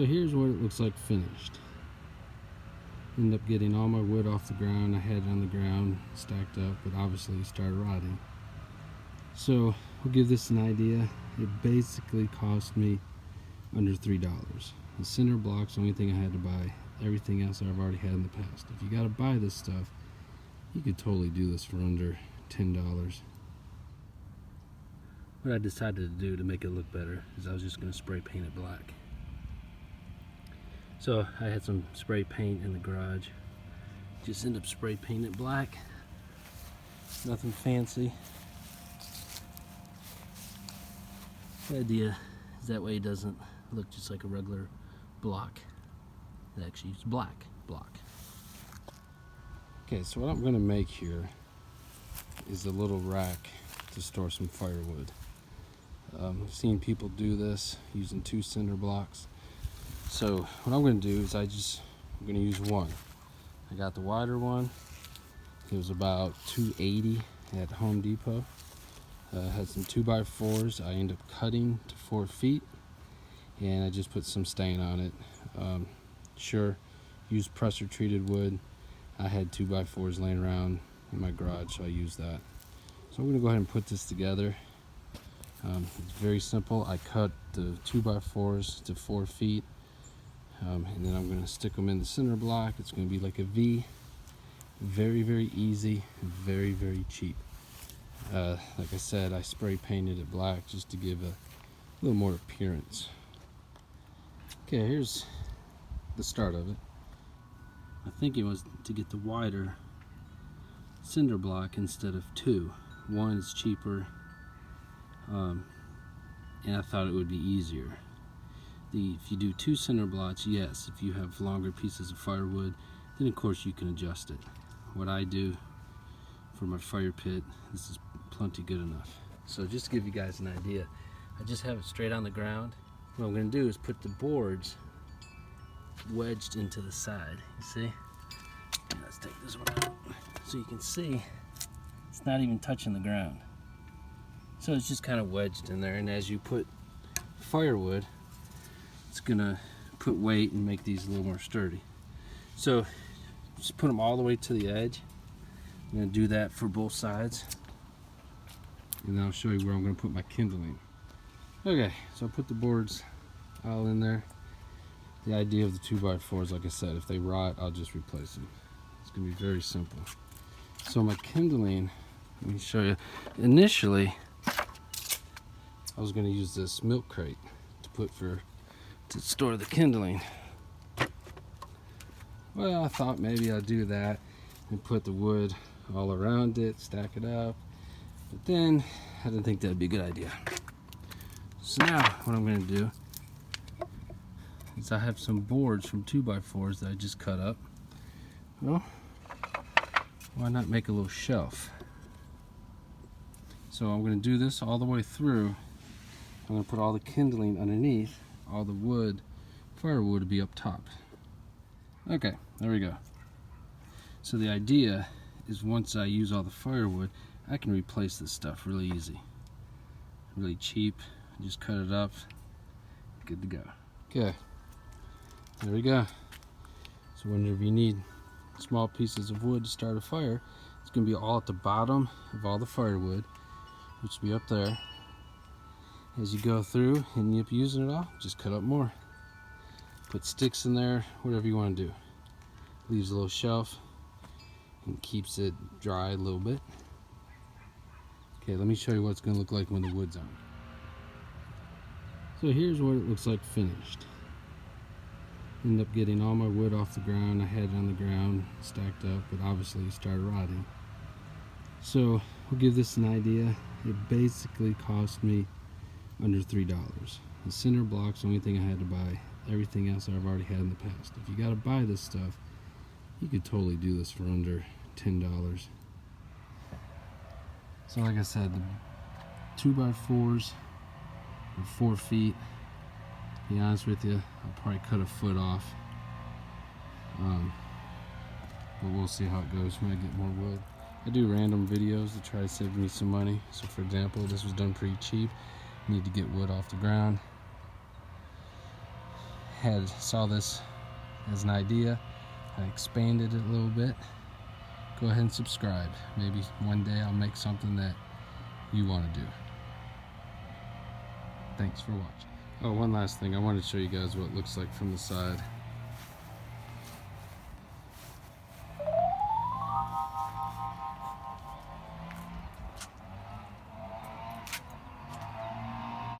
So here's what it looks like finished. Ended up getting all my wood off the ground. I had it on the ground stacked up, but obviously it started rotting. So we'll give this an idea. It basically cost me under $3. The cinder block's the only thing I had to buy. Everything else I've already had in the past. If you gotta buy this stuff, you could totally do this for under $10. What I decided to do to make it look better is I was just gonna spray paint it black. So I had some spray paint in the garage. Just end up spray painting it black. Nothing fancy. The idea is that way it doesn't look just like a regular block. It actually is black block. Okay, so what I'm going to make here is a little rack to store some firewood. I've seen people do this using 2 cinder blocks. So what I'm going to do is I'm going to use one. I got the wider one. It was about $2.80 at Home Depot. Had some 2x4s. I ended up cutting to 4 feet, and I just put some stain on it. Sure, used pressure treated wood. I had 2x4s laying around in my garage, so I used that. So I'm going to go ahead and put this together. It's very simple. I cut the 2x4s to 4 feet, and then I'm going to stick them in the cinder block. It's going to be like a V. Very, very easy, very, very cheap. Like I said, I spray painted it black just to give a little more appearance. Okay, here's the start of it. I think it was to get the wider cinder block instead of 2. One is cheaper, and I thought it would be easier. If you do 2 cinder blocks, yes, if you have longer pieces of firewood, then of course you can adjust it. What I do for my fire pit, this is plenty good enough. So just to give you guys an idea, I just have it straight on the ground. What I'm going to do is put the boards wedged into the side. You see? And let's take this one out so you can see it's not even touching the ground. So it's just kind of wedged in there, and as you put firewood, it's gonna put weight and make these a little more sturdy. So just put them all the way to the edge. I'm gonna do that for both sides, and then I'll show you where I'm gonna put my kindling. Okay, so I put the boards all in there. The idea of the 2x4s, like I said, if they rot, I'll just replace them. It's gonna be very simple. So my kindling, let me show you. Initially, I was gonna use this milk crate to store the kindling. Well, I thought maybe I'd do that and put the wood all around it, stack it up. But then I didn't think that'd be a good idea. So now what I'm gonna do is I have some boards from 2x4s that I just cut up. Well, why not make a little shelf? So I'm going to do this all the way through. I'm going to put all the kindling underneath, all the wood, firewood to be up top. Okay, there we go. So the idea is once I use all the firewood, I can replace this stuff really easy. Really cheap. Just cut it up. Good to go. Okay. There we go. So whenever you need small pieces of wood to start a fire, it's going to be all at the bottom of all the firewood, which will be up there. As you go through and you end up using it all, just cut up more. Put sticks in there, whatever you want to do. Leaves a little shelf and keeps it dry a little bit. Okay, let me show you what it's going to look like when the wood's on. So here's what it looks like finished. Ended up getting all my wood off the ground. I had it on the ground stacked up, but obviously it started rotting. So we'll give this an idea. It basically cost me under $3. The cinder block's the only thing I had to buy. Everything else I've already had in the past. If you gotta buy this stuff, you could totally do this for under $10. So like I said, the 2x4s are 4 feet. To be honest with you, I'll probably cut a foot off, but we'll see how it goes when I get more wood. I do random videos to try to save me some money. So for example, this was done pretty cheap. Need to get wood off the ground. saw this as an idea, I expanded it a little bit. Go ahead and subscribe. Maybe one day I'll make something that you want to do. Thanks for watching. Oh, one last thing. I wanted to show you guys what it looks like from the side.